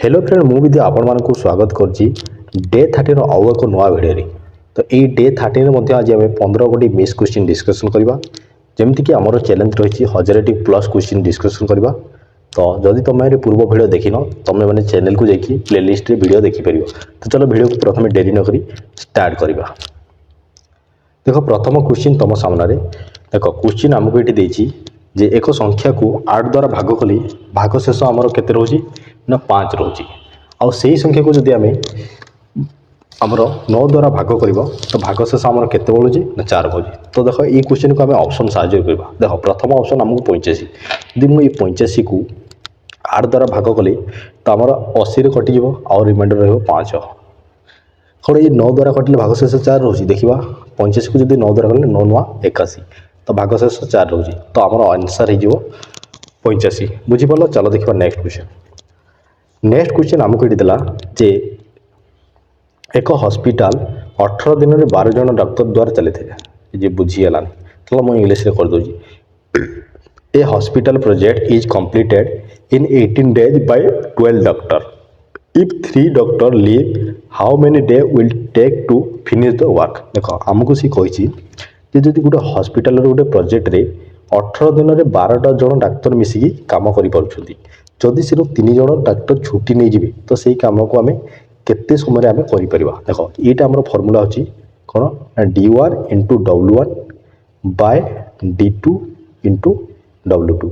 Hello friend मुझे आपण मानक स्वागत करछि डे 13 आउ एक नया भिडियो रे। तो ये डे 13 आज आम 15 गोटी मिस क्वेश्चन डिस्कसन करवा जमती कि आमर चैलेंज रही 1000 प्लस क्वेश्चन डिस्कसन करवा। तो जदि तुम पूर्व भिडियो देखिन तुम मैंने चैनल को जाकि प्लेलिस्ट रे वीडियो देखिपर। तो चलो वीडियो को प्रथम डेरी नक स्टार्ट करवा। देख प्रथम क्वेश्चन तुम सामने देख क्वेश्चन आमको ये देछि जे एक संख्या को 8 द्वारा भाग कले भाग शेष आमर केते रोची ना 5 रोची। आउ सही संख्या को जदि आम आमर 9 द्वारा भाग करवा तो भाग शेष आमर केते बळुची ना 4 बळुची। तो देख ये क्वेश्चन को आम ऑप्शन साहाय्य करवा। देख प्रथम ऑप्शन आमको 85 यदि मुझे 85 को 8 द्वारा भाग कले तो आमर 80 रे कटि जीवो आउ रिमाइंडर रहबो 5। कौन ये 9 द्वारा कटिले भाग शेष 4 रोची। देखा 85 को जब 9 द्वारा कले 9 9 81 तो भाग शेष 4 रोची। तो आमर आंसर हो 85। बुझीपाल। चलो देखा नेक्स्ट क्वेश्चन। नेक्स्ट क्वेश्चन आमको ये देला जे एक हॉस्पिटल 18 दिन में 12 जन डॉक्टर द्वारा चली थे बुझीगलानी। चलो मुझे इंग्लिश रे कर दूजी। A hospital project is completed in 18 days by 12 doctor. If 3 doctor leave how many day will take to finish the work. देख आमको सी कही जदि गोटे हॉस्पिटल गोटे प्रोजेक्ट रे 18 दिन में 12 जन डाक्तर मिसिकी काम करि जदि सिर्फ 3 जन डाक्तर छुट्टी नहीं जी तो सही कम को आम केते समय आम कर। देख ये आम फर्मूला होची कौन ना D1 into W1 bye D2 into W2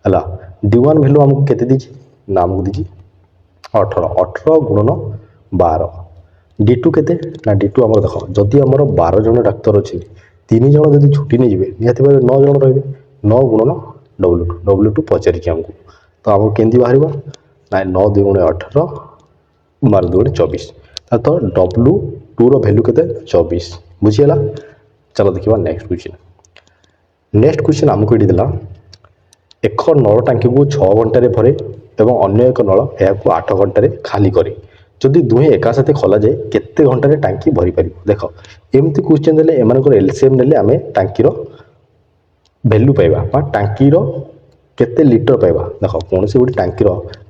है। D1 भैल्यू आमको केते दीजिए ना आमको दीजिए 18 गुणन 12। D2 केते ना D2 आम देख जदि आम 12 जन डाक्तर अच्छे 3 जन जब छुट्टी नहीं जी निहती भाव 9 जन रे 9 गुणन W2 पचारिकी आमको तो आम केमती बाहर ना 9 2 गुणे 18 12 2 गुणे 24 तो W2 वैल्यू के 24। बुझीगला। चलो देखा नेक्स्ट क्वेश्चन। नेक्स्ट क्वेश्चन आमको ये देला एक नल टांकी को 6 घंटे भरे और अन्य एक नल यह 8 घंटे खाली करे जदि दुहे एका साथे खोला जाए केते घंटे टांकी भरी पार। देख एमती क्वेश्चन देले एमानकर एलसीएम नेले आम टांकीर वैल्यू पाइबा टांकीर केते लीटर पाइबा। देख कौन से गोटे टांकीर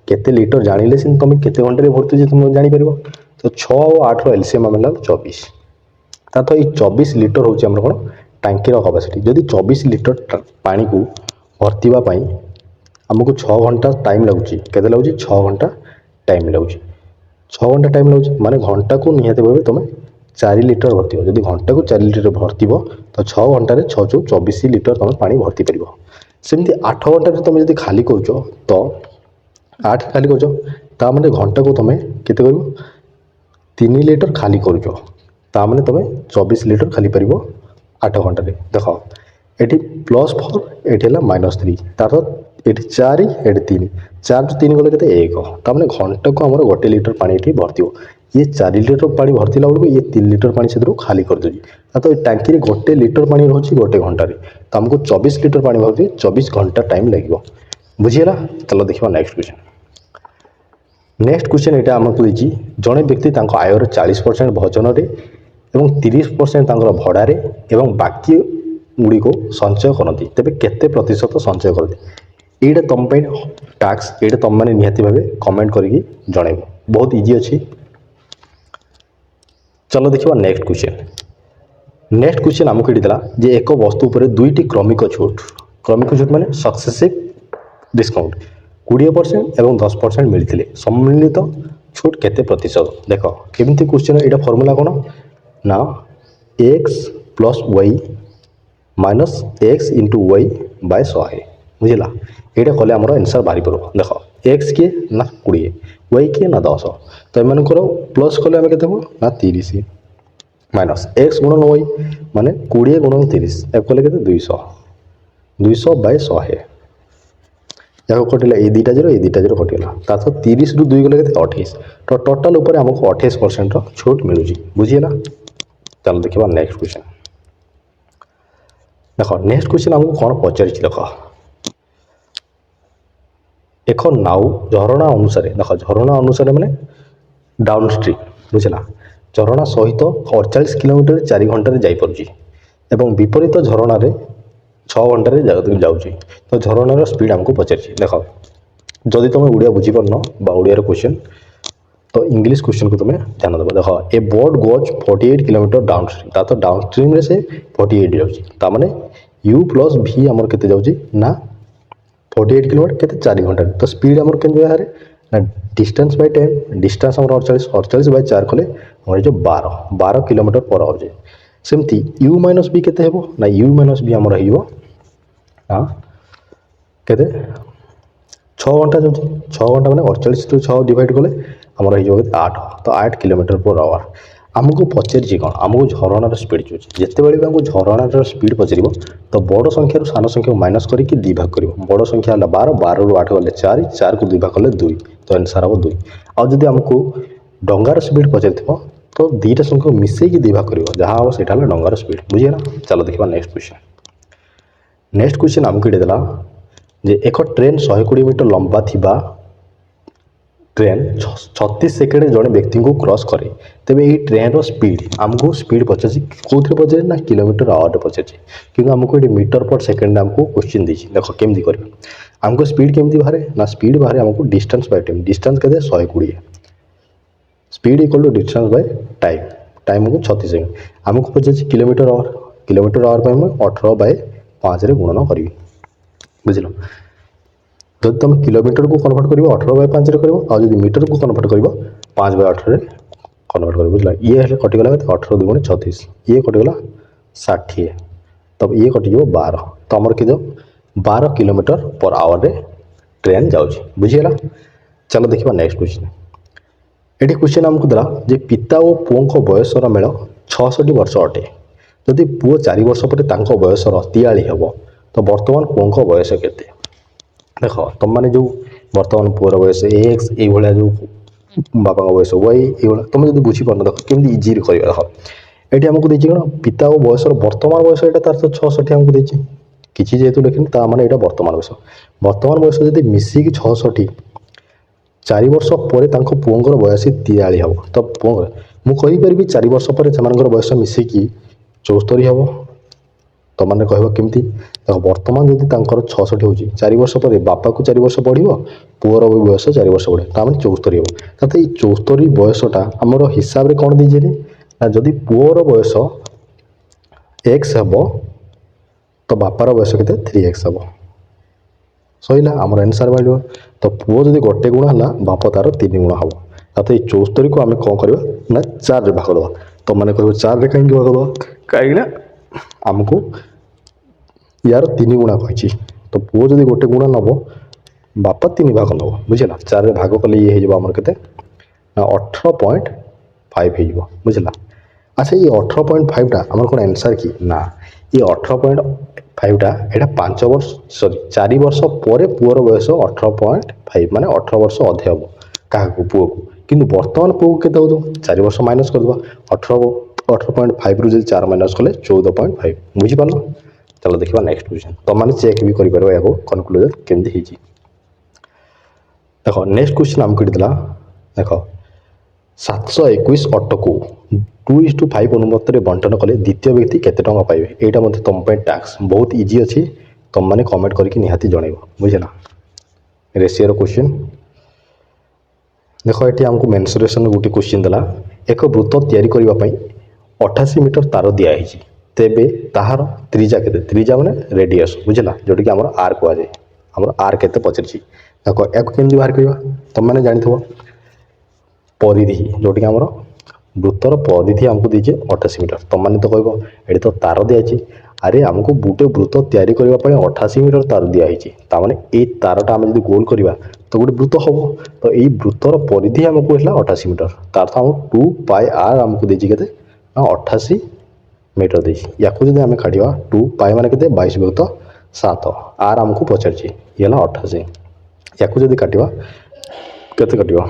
केते लीटर जानिले सिन तुम केते घंटे भरतु तुम जानी पार। तो 6 और 8 एलसीएम आम 24 तो ये 24 लीटर हूँ आम कौन टांकीर कैपेसिटी। जदि 24 लीटर पानी को भर्तिवा आमको 6 घंटा टाइम लगुच के लगुच 6 घंटा टाइम लगुच 6 घंटा टाइम लगुच माने घंटा को निहती भाव तुम 4 लीटर भर्ती हो। जदि घंटा को 4 लीटर भर्ती तो 6 घंटे 6 चौ 24 लीटर तुम पानी भर्ती पार। सेमती 8 घंटे तुम जब खाली कर तो 8 खाली कर मैंने घंटा को तुम केते कर 3 लीटर खाली कर मैंने तुम 24 लीटर खाली पार 8 घंटे। देख ये +4 ये -3 तार ये 4 ये 3 4 जो 3 गले 1 मैंने घंटा को आम 1 लीटर पानी ये भर्ती हो। ये 4 लीटर पानी भर्ती बेलू ये 3 लीटर पानी से खाली कर दूसरी तो टांकी 1 लीटर पानी रोचे 1 घंटे तो आमको 24 लीटर पानी भर्ती 24 घंटा टाइम लगे। बुझीगला। चलो देखा नेक्स्ट क्वेश्चन। नेक्स्ट क्वेश्चन यहाँ आमको देती जड़े व्यक्ति आयर 40% भोजन और 30% भड़ारे और बाकी गुड़ी को संचय करती तेरे केते प्रतिशत संचय करती। ये तुम टास्क ये तुम मैंने निहती भाव कमेंट करके जनइब बहुत इजी अच्छी। चलो देखा नेक्स्ट क्वेश्चन। नेक्स्ट क्वेश्चन आमको ये देला जे एक वस्तु पर 2टी क्रमिक छूट माने सक्सेसिव डिस्काउंट 20% और 10% मिलते सम्मिलित छूट केते प्रतिशत। देख केमती क्वेश्चन ये फर्मूला कौन ना x + y minus x into y by 100। बुझला। ये कले आमर आंसर बाहरी पड़ो। देख x किए ना 20 y किए ना 10 तो एम प्लस कले आम के ना 30 माइनस x गुणन y माने 20 गुणन 30 एक कले के 200 बाय 100 या कटिला ये 2टा 0 ये 2टा 0 कटिगला तार 30 रु 2 गले 28 तो टोटाल उपर आमको 28% छूट मिलूँ। बुझीगला। चलो देखा नेक्स्ट क्वेश्चन। देख नेक्स्ट क्वेश्चन आमको कौन पचारि देख एक नाउ झरणा अनुसार देख झरणा अनुसार माने डाउन स्ट्रीम। बुझला। झरणा सहित 48 किलोमीटर 4 घंटे जापी और विपरीत झरण 6 घंटे जाऊँगी तो झरणार स्पीड आमको पचारि। देख जदि तुम ओडिया बुझीपारन बा ओडिया क्वेश्चन तो इंग्लिश क्वेश्चन को तुम्हें ध्यान देव। देख ए boat goes 48 kilometre down stream ता तो डाउन स्ट्रीम रे से 48 जाऊँगी ताने यू प्लस भि आमर केते जाऊँगी ना 48 किलोमीटर केते 4 घंटा तो स्पीड आमर केते बाहर ना डिस्टेंस बाय टाइम डिस्टेंस आमर 48 बाय 4 कले आमर जो 12 किलोमीटर पर आवर जे सेमती यू माइनस बी केते हेबो ना यू माइनस बी आमर हिबो हां केते 6 घंटा जाऊँगी 6 घंटा मैंने 48 टू 6 डिवाइड कले आमर हो 8 तो 8 किलोमीटर पर आवर आमको पचारि कौन आमको झरणार स्पीड जो जिते बड़े आमको झरणार स्पीड पचार तो बड़ संख्यार सान संख्या माइनस करके 2 भाग कर बड़ संख्या है 12 12 रू 8 गले 4 4 को 2 भाग कले 2 तो आंसर हम 2 आदि आमको डंगार स्पीड पचार तो दुईटा संख्या मिसेक 2 भाग कर जहाँ हम से डंगार स्पीड बुझे ना। चलो देखा नेक्स्ट क्वेश्चन आमको ये देला जे एक ट्रेन 120 मीटर लंबा थिबा ट्रेन 36 सेकेंड जड़े व्यक्ति को क्रॉस करे तेज ये ट्रेन स्पीड आमको स्पीड पचार कौन पचार ना किलोमीटर आवर पचार कि आमको ये मीटर पर सेकेंड आमको क्वेश्चन दी देख केमती कर आमको स्पीड केमती बाहर ना स्पीड बाहर आमको डिस्टेंस बाय टाइम डिस्टेंस के 120 speed equal to distance by time time को 36 सेकेंड आमको पचार किलोमीटर आवर पर मैं 18 बाय 5 गुणन करी बुझल जब तुम किलोमीटर को कन्वर्ट कर 18 बाय 5 कर मीटर को कन्वर्ट कर 5 बाय 18 कन्वर्ट कर बुझल ये कटिगला 18 2 गुणे 36 ये कटिगला 60 तब ये कटिज 12 तो आमर कि 12 किलोमीटर पर आवर रे ट्रेन जाऊँगी बुझीगला। चलो देखा नेक्स्ट क्वेश्चन ये क्वेश्चन आमको देला जे पिता और पुओं को बयसर मेल 66 वर्ष अटे जदि पुओ 4 वर्ष पर बयसर 43 हम तो बर्तमान पुओं को बयस केते देख तुम मैंने जो बर्तमान पुअर बयस एक्स ये जो बापा बयस वाई ये तुम जो बुझीपार देख केमी इजी कर देख ये आमको देखिए कौन पिता और बयस बर्तमान बयस यहाँ तार तो 66 आमको देखिए किसी जेहेतु लिखनी ताने यहाँ बर्तमान बयस जब मिसिक 66 4 वर्ष पर पुओंर बयस 43 हम तो पुओं मुझे 4 वर्ष पर से बयस मिसिकी 74 हम तो मैंने कह केमती देख बर्तमान जब 66 हो 4 वर्ष पर बापा को 4 वर्ष बढ़ पुअर भी बयस 4 वर्ष बढ़े ताने 74 हम तो ये 74 बयसटा आमर हिसाब से कौन दीजिए ना जदि पुअर बयस एक्स हम तो बापार बयस के 3x हम सहीला आमर आंसर बाहर तो पुओ जब गोटे गुण है बाप तार 3 गुण हम तो ये 74 को आम कौन करवा ना 4 रे भाग दवा तो मैंने कह 4 रे कहीं भाग दवा कहीं आमको यार 3 गुणा कही तो पुओ जब गोटे गुणा नब बापा 3 भाग नब बुझेगा 4 रे भाग कले ये होमर के 18.5 हो बुझला। अच्छा ये 18.5 टा आमर कौन आंसर कि ना ये 18.5 टा यहाँ 5 वर्ष सॉरी 4 वर्ष पर पुअर बयस 18.5 माने 18 वर्ष अधे हम क्या पुओ को कि बर्तमान पुओ को के 4 वर्ष माइनस करदे 18.5 रू 4 माइनस कले 14.5 बुझीपार। चलो देखा नेक्स्ट क्वेश्चन तुम मैंने चेक भी कर कनक्लूजन केमती देख नेक्स्ट क्वेश्चन आमको देला देख 721 अटको 2:5 अनुपात बंटन कले द्वितीय व्यक्ति केते टंका पाइबे यहाँ तुम टैक्स बहुत इजी अच्छी तुम मैंने कमेंट करके निहाती जनइब बुझेगा। रेशियो क्वेश्चन देख ये आमको मेन्सुरेशन गोटे क्वेश्चन देला एक वृत्त तैयारी करने 88 मीटर तार दिखाई तेबे ताहार त्रिजा के त्रिजा माने रेडियस बुझला जोटा कि आम आर कहुए आम आर के पचार देख या केमती बाहर करवा तुम मैंने जानी परिधि जोटा कि आम वृत्तर परिधि आमको दीजिए 88 मीटर तुम मैंने तो कह ये तो तार दिखाई अरे आमको गोटे वृत्त तैयारी करने 88 मीटर तार दिखाई ताने ये तारटा आम जो गोल करवा तो गोटे वृत्त हम तो ये वृत्तर परिधि आमको है 88 मीटर तार तो आम 2πr आमको दीजिए के 88 मीटर दी या आम काटा 2π मान के 22/7 आर आमको पचार ये 88 या काटा के कटा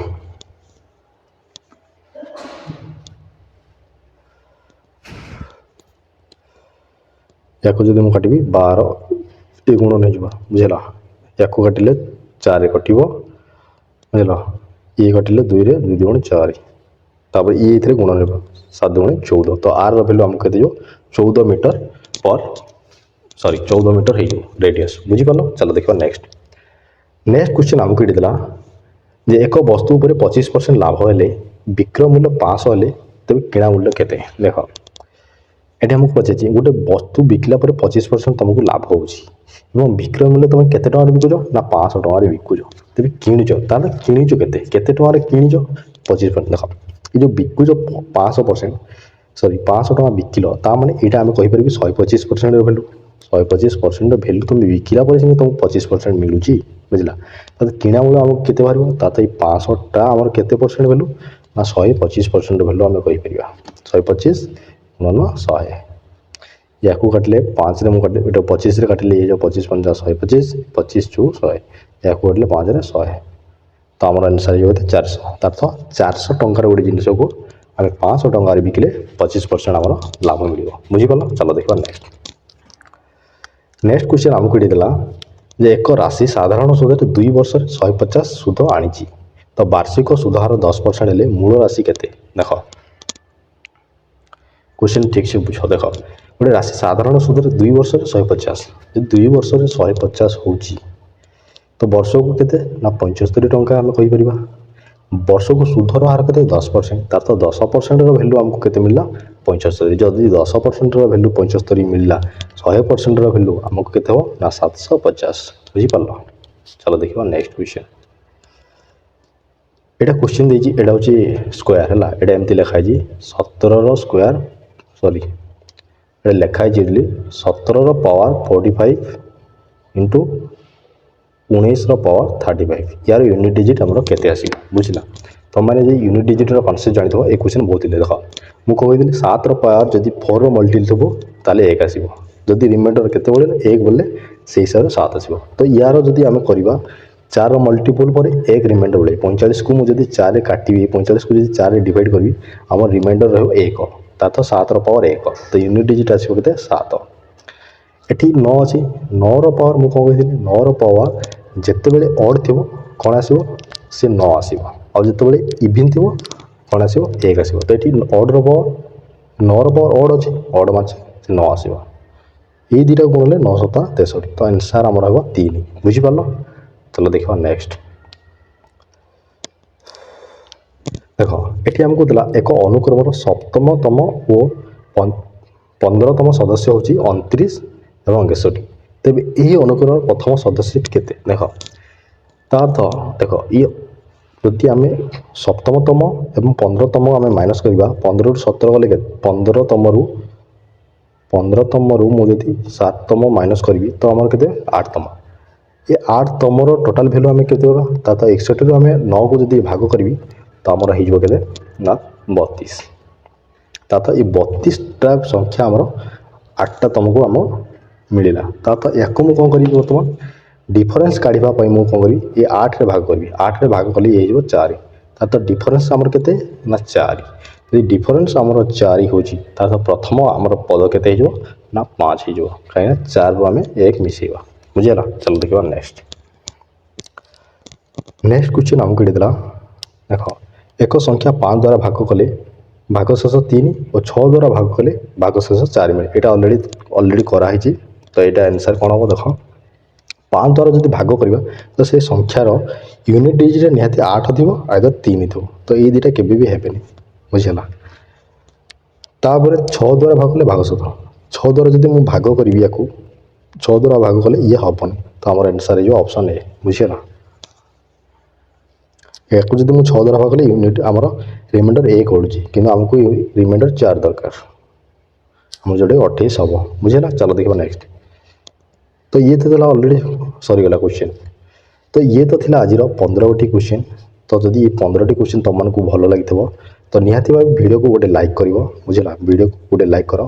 या जब मुझे काटि 12 ये गुण नहीं जा बुझेगा या काटिले 4 कट बुझल ये काटिले 2 रे 2 गुण 4 तापर ये गुण ने 7 गुण 14 तो आर भैल्यू आमको कहते 14 मीटर पर सॉरी 14 मीटर हो रेडियस बुझीपार। चलो देखो नेक्स्ट क्वेश्चन आमको ये देला जे एक वस्तु उपर 25% लाभ हेले विक्रय मूल्य 500 हेले तेज किणा मूल्य केते देख ये आमको पचार गोटे वस्तु बिकला 25% तुमको लाभ हो विक्रय मूल्य तुम के विकुच ना 500 टकर विकुच तेज किणुच ताल किणुच के टकर किणुच 25% देख ये जो विकुच 500% सॉरी 500 टका बिकिल ताने यहाँ आम कहीपर 125% भैल्यू 125% भैल्यू तुम बिकिला तुमको 25% मिलूँ बुझला तो किणा मूल्य आमको केते बाहर तो ये 500टा आमर केते परसेंट भैल्यू ना 125% भैल्यू आम कहीपर 125 गुणन 100 या काटिले 5 रे मुझे ये 25 काटिले ये 25 पंजा 125 25 चु 100 या काटिले 5 रे 100 तो आम आंसर ये 400 तार 400 टंकार गोटे जिनस को आम 500 टंकार बिकिले 25% आम लाभ मिल बुझीपाल। चलो देखा नेक्स्ट क्वेश्चन आमको ये देला जे एक राशि साधारण सुध 2 वर्ष 150 सुध आनी तो वार्षिक सुधार 10% हेले मूल राशि केते देख क्वेश्चन ठीक से बुझ देख गोटे राशि साधारण सुध 2 वर्ष 150 2 वर्ष 150 हो तो वर्ष को केते ना 75 टंका आम कहीपर वर्ष को सुधर हार के 10% तार तो 10% भैल्यू आमको केते मिलला 75 जदि 10% भैल्यू 75 मिलला 100% भैल्यू आमको केते हो ना 750 बुझीपाल। चलो देखा नेक्स्ट क्वेश्चन एटा क्वेश्चन देजी एटा हूँ स्क्वायर है एटा एमती लिखाई 17 स्क्वायर सॉरी एटा लिखाई 17 पावर 45 इंटू 19 पावर 35 यार यूनिट डिजिट आमर केते आसीबो बुझला तुम मैंने जो यूनिट डिजिट कनसेप्ट जानी थो ए क्वेश्चन बहुत देख मुझे कही 7 पावर जब 4 मल्टीपल थो ताले 1 आसो जदि रिमाइंडर केते बोले 1 बोले से हिसाब से 7 आसो तो यार जदि आम करवा 4 मल्टीपल पर 1 रिमाइंडर बोले 45 को मुझे 4 काटि 45 को जब 4 डिवाइड करी आम रिमाइंडर रहा 1 तार 7 पावर 1 तो यूनिट डिजिट आसो के 7 एटी 9 अच्छी 9 पावर मुझे कौन कही 9 पावर जिते बड़े अड थी कौन आसो सी 9 आसो और जिते इभिन थी कौन आसो 1 आसो तो ये अड्र पावर 9 पावर अड अच्छे अड माचे 9 आसो ये दुटा गुणले 9 7 63 तो आंसर आमर हम 3 बुझीपाल। चलो देखा नेक्स्ट देख ये आमको देला एक अनुक्रम सप्तमतम और 15तम सदस्य हूँ 29 और 61 तेरे यही अनुक्रम प्रथम सदस्य केते देख तार तो देख ये जदि आम सप्तमतम और 15तम आम माइनस करवा 15 रु 17 गले 15तम रु मुझे 7तम माइनस करी तो आम के 8तम ये 8तम टोटाल भैल्यू आम के तो 61 रु आम 9 को जब भाग करी तो आमर हो ना 32 तो ये 32टा संख्या आमर 8टा तुमको आम मिलला तो या मुझे कौन करी बर्तमान डिफरेन्स काढ़ापी मुझे कौन करी ये 8 रे भाग करी 8 रे भाग कली ये 4 तार तो डिफरेन्स आमर केते ना 4 यदि डिफरेन्स आमर 4 हो तो प्रथम आमर पद केते हो ना 5 हो कहीं 4 रु आम 1 मिसेवा बुझेगा। चलो देखा नेक्स्ट क्वेश्चन आमको ये देला देख एक संख्या 5 द्वारा भाग कले भाग शेष 3 और 6 द्वारा भाग कले भाग शेष 4 मिले यहाँ ऑलरेडी कराई तो यहाँ आंसर कौन हम देख 5 द्वारा जब भाग करवा तो से संख्यार यूनिट डिजिट निहाती 8 थी आइदर 3 थो तो ये दुटा केबे भी हेबेनी बुझेगा। तापर 6 द्वारा भाग कले भाग शेष 6 द्वारा जब मुझे भाग करी या 6 द्वारा भाग कले ये हेनी तो आम आंसर हो ऑप्शन ए बुझेगा। या जब मुझे 6 द्वारा भाग कले यूनिट आमर रिमाइंडर 1 ओढ़ी कि आमको रिमाइंडर 4 दरकार आम जो 28 हम बुझेगा। चलो देखा नेक्स्ट तो ये तो ऑलरेडी सरीगला क्वेश्चन तो ये तो थिला आज 15टी क्वेश्चन तो जदि ये 15टी क्वेश्चन तुमको भल लगी तो निहाती भाव वीडियो को गोटे लाइक कर बुझेगा वीडियो को गोटे लाइक कर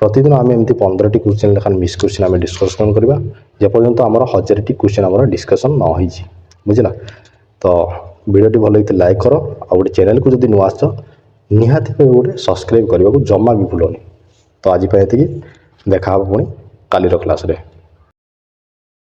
प्रतिदिन आम एमती 15टी क्वेश्चन लेखा मिस क्वेश्चन आम डिस्कसन करवा जेपर्यंत आमर 1000टी क्वेश्चन आम डिस्कसन न हो बुझेगा। तो वीडियोटी भल लगी लाइक कर आ गोटे चैनल को जब नुआ आस निहाती गोटे सब्सक्राइब करने को जमा भी भूलनी। तो आज ये देखा पुणी कालीर क्लास रे।